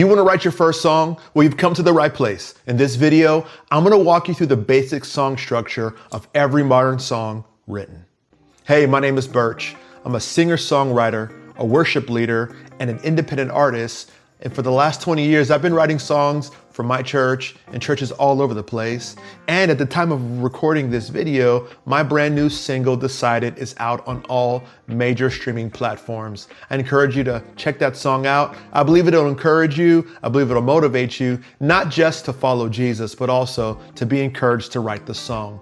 you want to write your first song? Well, you've come to the right place. In this video, I'm going to walk you through the basic song structure of every modern song written. Hey, my name is Birch. I'm a singer-songwriter, a worship leader, and an independent artist. And for the last 20 years, I've been writing songs for my church and churches all over the place. And at the time of recording this video, my brand new single, Decided, is out on all major streaming platforms. I encourage you to check that song out. I believe it'll encourage you. I believe it'll motivate you, not just to follow Jesus, but also to be encouraged to write the song.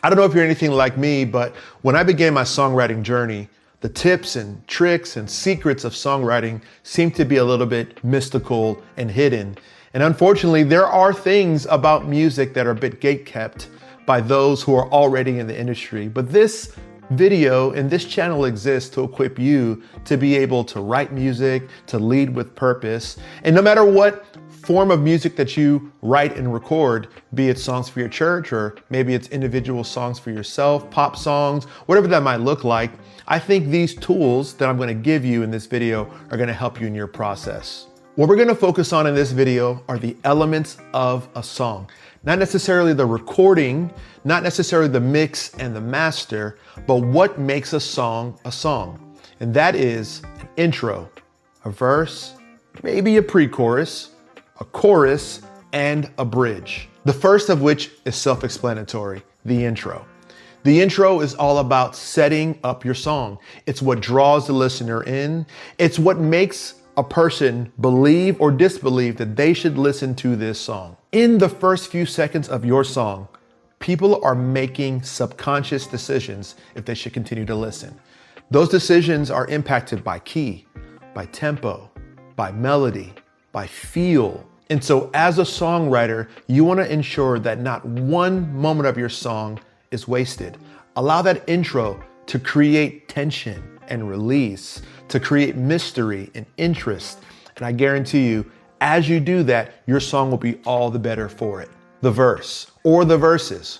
I don't know if you're anything like me, but when I began my songwriting journey, the tips and tricks and secrets of songwriting seem to be a little bit mystical and hidden. And unfortunately, there are things about music that are a bit gatekept by those who are already in the industry. But this video and this channel exists to equip you to be able to write music, to lead with purpose. And no matter what form of music that you write and record, be it songs for your church or maybe it's individual songs for yourself, pop songs, whatever that might look like, I think these tools that I'm going to give you in this video are going to help you in your process. What we're going to focus on in this video are the elements of a song. Not necessarily the recording, not necessarily the mix and the master, but what makes a song a song. And that is an intro, a verse, maybe a pre-chorus, a chorus, and a bridge. The first of which is self-explanatory, the intro. The intro is all about setting up your song. It's what draws the listener in. It's what makes a person believe or disbelieve that they should listen to this song. In the first few seconds of your song, people are making subconscious decisions if they should continue to listen. Those decisions are impacted by key, by tempo, by melody, by feel. And so as a songwriter, you want to ensure that not one moment of your song is wasted. Allow that intro to create tension and release, to create mystery and interest. And I guarantee you, as you do that, your song will be all the better for it. The verse or the verses.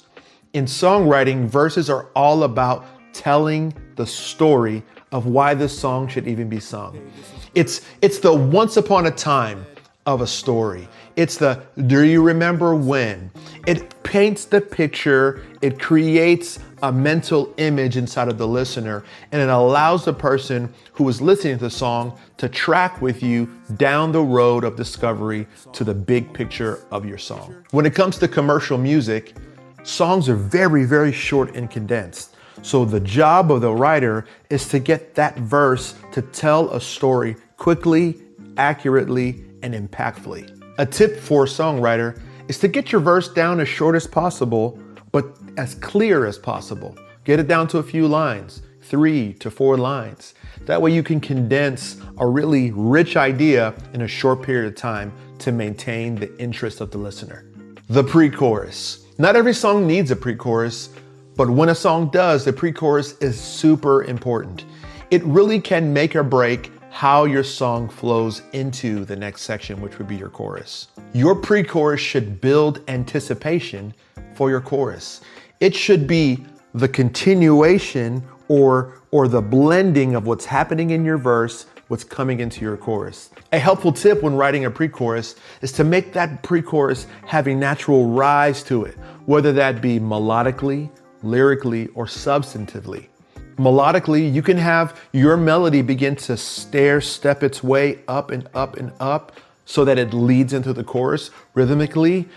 In songwriting, verses are all about telling the story of why this song should even be sung. It's the once upon a time of a story. It's the do you remember when? It paints the picture, it creates a mental image inside of the listener, and it allows the person who is listening to the song to track with you down the road of discovery to the big picture of your song. When it comes to commercial music, songs are very, very short and condensed. So the job of the writer is to get that verse to tell a story quickly, accurately, and impactfully. A tip for a songwriter is to get your verse down as short as possible, but as clear as possible. Get it down to a few lines, 3 to 4 lines. That way you can condense a really rich idea in a short period of time to maintain the interest of the listener. The pre-chorus. Not every song needs a pre-chorus, but when a song does, the pre-chorus is super important. It really can make or break how your song flows into the next section, which would be your chorus. Your pre-chorus should build anticipation for your chorus. It should be the continuation or the blending of what's happening in your verse, what's coming into your chorus. A helpful tip when writing a pre-chorus is to make that pre-chorus have a natural rise to it, whether that be melodically, lyrically, or substantively. Melodically, you can have your melody begin to step its way up and up and up so that it leads into the chorus. Rhythmically,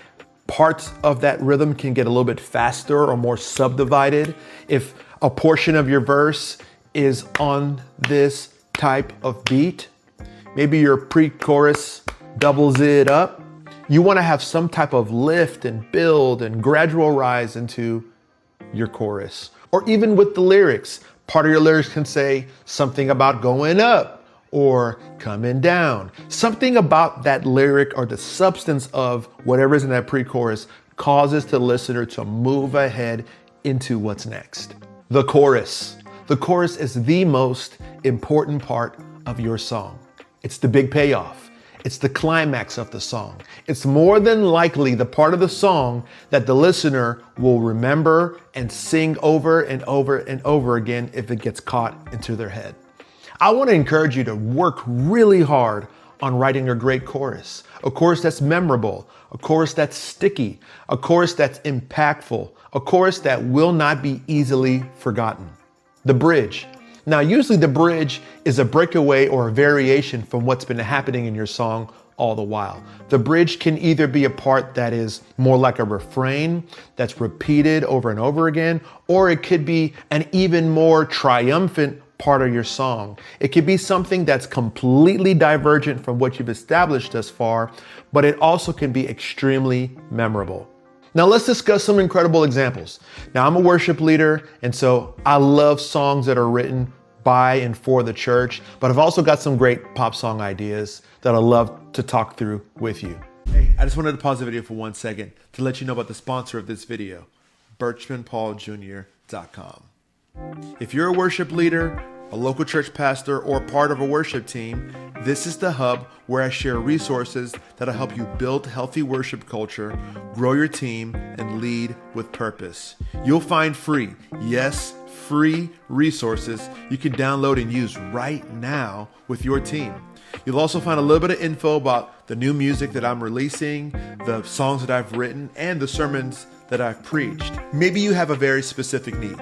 parts of that rhythm can get a little bit faster or more subdivided. If a portion of your verse is on this type of beat, maybe your pre-chorus doubles it up. You want to have some type of lift and build and gradual rise into your chorus. Or even with the lyrics, part of your lyrics can say something about going up or coming down. Something about that lyric or the substance of whatever is in that pre-chorus causes the listener to move ahead into what's next. The chorus. The chorus is the most important part of your song. It's the big payoff. It's the climax of the song. It's more than likely the part of the song that the listener will remember and sing over and over and over again if it gets caught into their head. I want to encourage you to work really hard on writing a great chorus, a chorus that's memorable, a chorus that's sticky, a chorus that's impactful, a chorus that will not be easily forgotten. The bridge. Now, usually the bridge is a breakaway or a variation from what's been happening in your song all the while. The bridge can either be a part that is more like a refrain that's repeated over and over again, or it could be an even more triumphant part of your song. It could be something that's completely divergent from what you've established thus far, but it also can be extremely memorable. Now let's discuss some incredible examples. Now I'm a worship leader, and so I love songs that are written by and for the church, but I've also got some great pop song ideas that I'd love to talk through with you. Hey, I just wanted to pause the video for 1 second to let you know about the sponsor of this video, BerchmanPaulJr.com. If you're a worship leader, a local church pastor, or part of a worship team, this is the hub where I share resources that'll help you build healthy worship culture, grow your team, and lead with purpose. You'll find free, yes, free resources you can download and use right now with your team. You'll also find a little bit of info about the new music that I'm releasing, the songs that I've written, and the sermons that I've preached. Maybe you have a very specific need,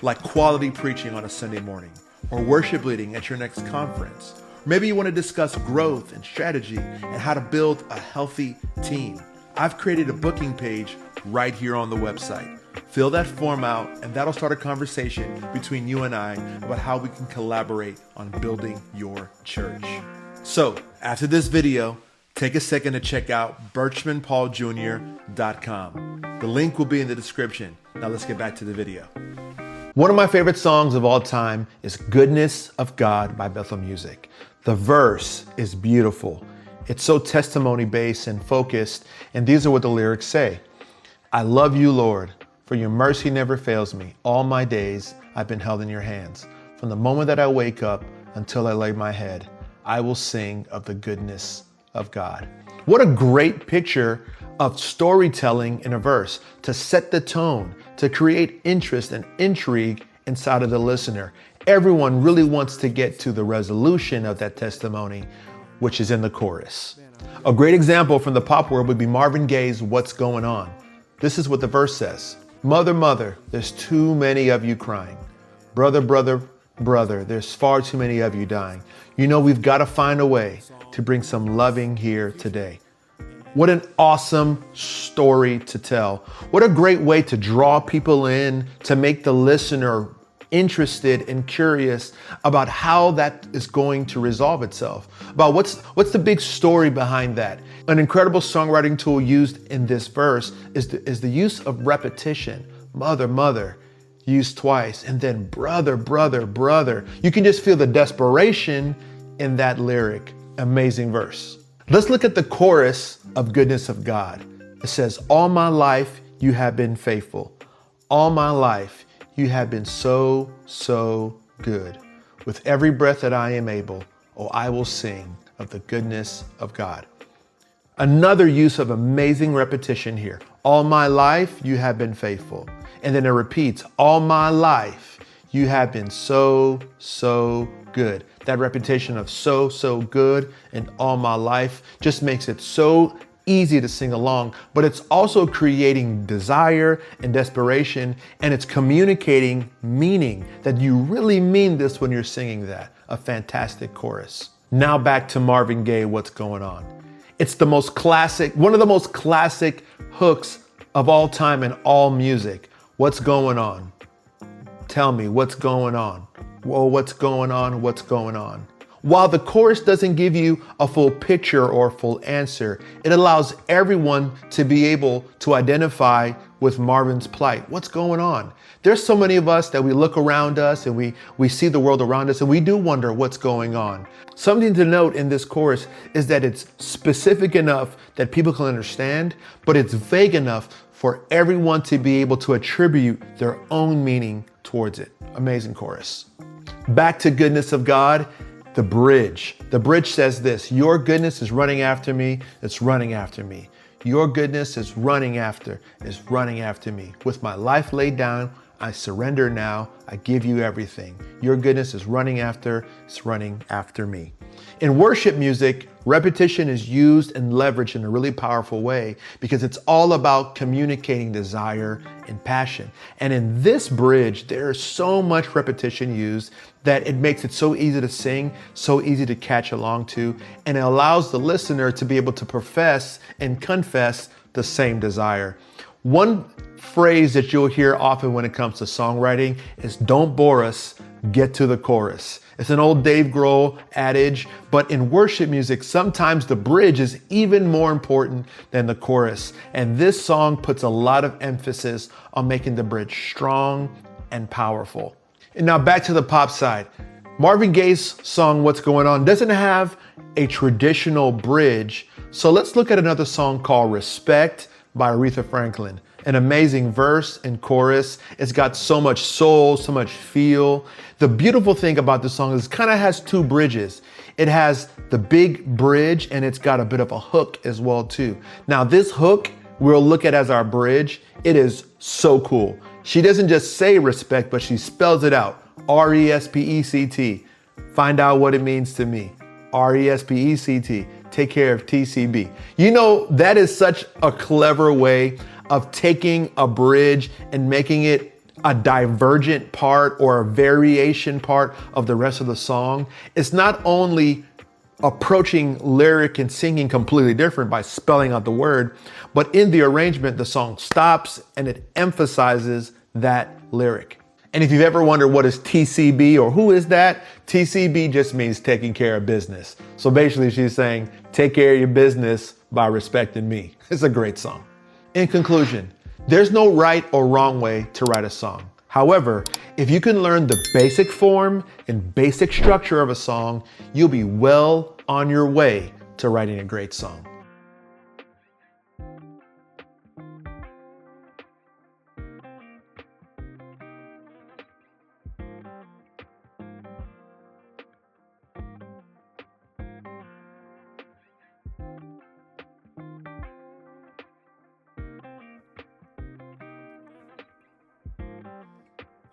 like quality preaching on a Sunday morning, or worship leading at your next conference. Maybe you want to discuss growth and strategy and how to build a healthy team. I've created a booking page right here on the website. Fill that form out, and that'll start a conversation between you and I about how we can collaborate on building your church. So, after this video, take a second to check out BerchmanPaulJr.com. The link will be in the description. Now let's get back to the video. One of my favorite songs of all time is Goodness of God by Bethel Music. The verse is beautiful. It's so testimony based and focused, and these are what the lyrics say. I love you, Lord, for your mercy never fails me. All my days I've been held in your hands. From the moment that I wake up until I lay my head, I will sing of the goodness of God. What a great picture of storytelling in a verse to set the tone, to create interest and intrigue inside of the listener. Everyone really wants to get to the resolution of that testimony, which is in the chorus. A great example from the pop world would be Marvin Gaye's What's Going On. This is what the verse says. Mother, mother, there's too many of you crying. Brother, brother, brother, there's far too many of you dying. You know, we've got to find a way to bring some loving here today. What an awesome story to tell. What a great way to draw people in, to make the listener interested and curious about how that is going to resolve itself, about what's the big story behind that. An incredible songwriting tool used in this verse is the use of repetition. Mother, mother, used twice, and then brother, brother, brother. You can just feel the desperation in that lyric. Amazing verse. Let's look at the chorus of Goodness of God. It says, all my life you have been faithful. All my life you have been so, so good. With every breath that I am able, oh, I will sing of the goodness of God. Another use of amazing repetition here. All my life you have been faithful. And then it repeats, all my life you have been so, so good. That repetition of so, so good and all my life just makes it so easy to sing along, but it's also creating desire and desperation, and it's communicating meaning, that you really mean this when you're singing that. A fantastic chorus. Now back to Marvin Gaye, What's Going On. It's the most classic, one of the most classic hooks of all time in all music. What's going on? Tell me what's going on. Whoa, what's going on? What's going on? While the chorus doesn't give you a full picture or full answer, it allows everyone to be able to identify with Marvin's plight. What's going on? There's so many of us that we look around us and we see the world around us and we do wonder what's going on. Something to note in this chorus is that it's specific enough that people can understand, but it's vague enough for everyone to be able to attribute their own meaning towards it. Amazing chorus. Back to Goodness of God. The bridge. The bridge says this, your goodness is running after me, it's running after me. Your goodness is running after me. With my life laid down, I surrender now. I give you everything. Your goodness is running after me. In worship music, repetition is used and leveraged in a really powerful way because it's all about communicating desire and passion. And in this bridge, there's so much repetition used that it makes it so easy to sing, so easy to catch along to, and it allows the listener to be able to profess and confess the same desire. One phrase that you'll hear often when it comes to songwriting is "don't bore us, get to the chorus." It's an old Dave Grohl adage, but in worship music, sometimes the bridge is even more important than the chorus. And this song puts a lot of emphasis on making the bridge strong and powerful. And now back to the pop side. Marvin Gaye's song, What's Going On, doesn't have a traditional bridge. So let's look at another song called Respect by Aretha Franklin. An amazing verse and chorus. It's got so much soul, so much feel. The beautiful thing about this song is it kind of has two bridges. It has the big bridge and it's got a bit of a hook as well too. Now this hook we'll look at as our bridge. It is so cool. She doesn't just say respect, but she spells it out. R-E-S-P-E-C-T. Find out what it means to me. R-E-S-P-E-C-T. Take care of TCB. You know, that is such a clever way of taking a bridge and making it a divergent part or a variation part of the rest of the song. It's not only approaching lyric and singing completely different by spelling out the word, but in the arrangement, the song stops and it emphasizes that lyric. And if you've ever wondered what is TCB or who is that, TCB just means taking care of business. So basically she's saying, take care of your business by respecting me. It's a great song. In conclusion, there's no right or wrong way to write a song. However, if you can learn the basic form and basic structure of a song, you'll be well on your way to writing a great song.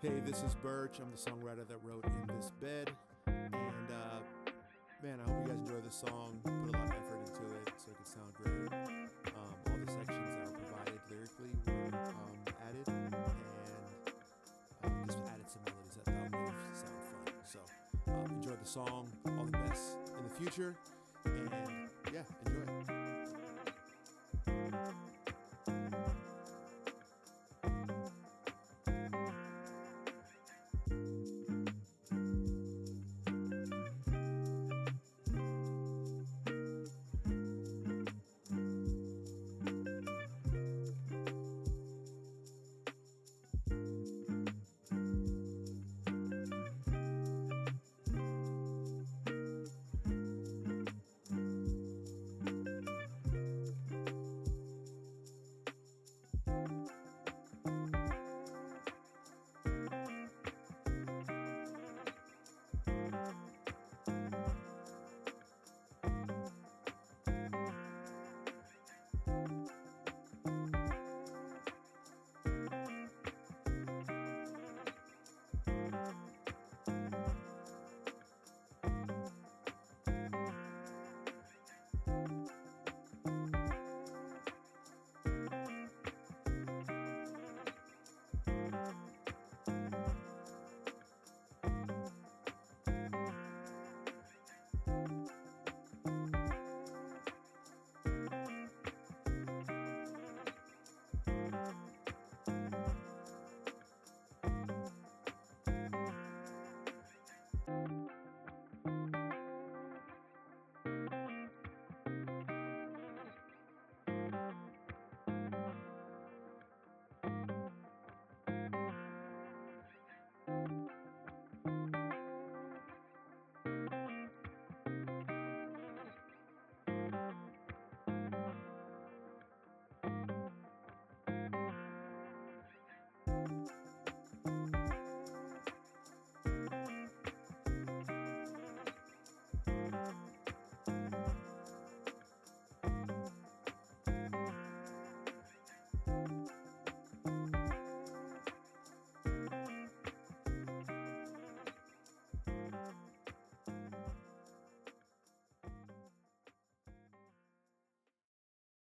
Hey, this is Birch. I'm the songwriter that wrote In This Bed. And man, I hope you guys enjoy the song. Put a lot of effort into it so it can sound great. All the sections that are provided lyrically were added, and just added some melodies that I thought made it sound fun. So enjoy the song. All the best in the future. And yeah, enjoy.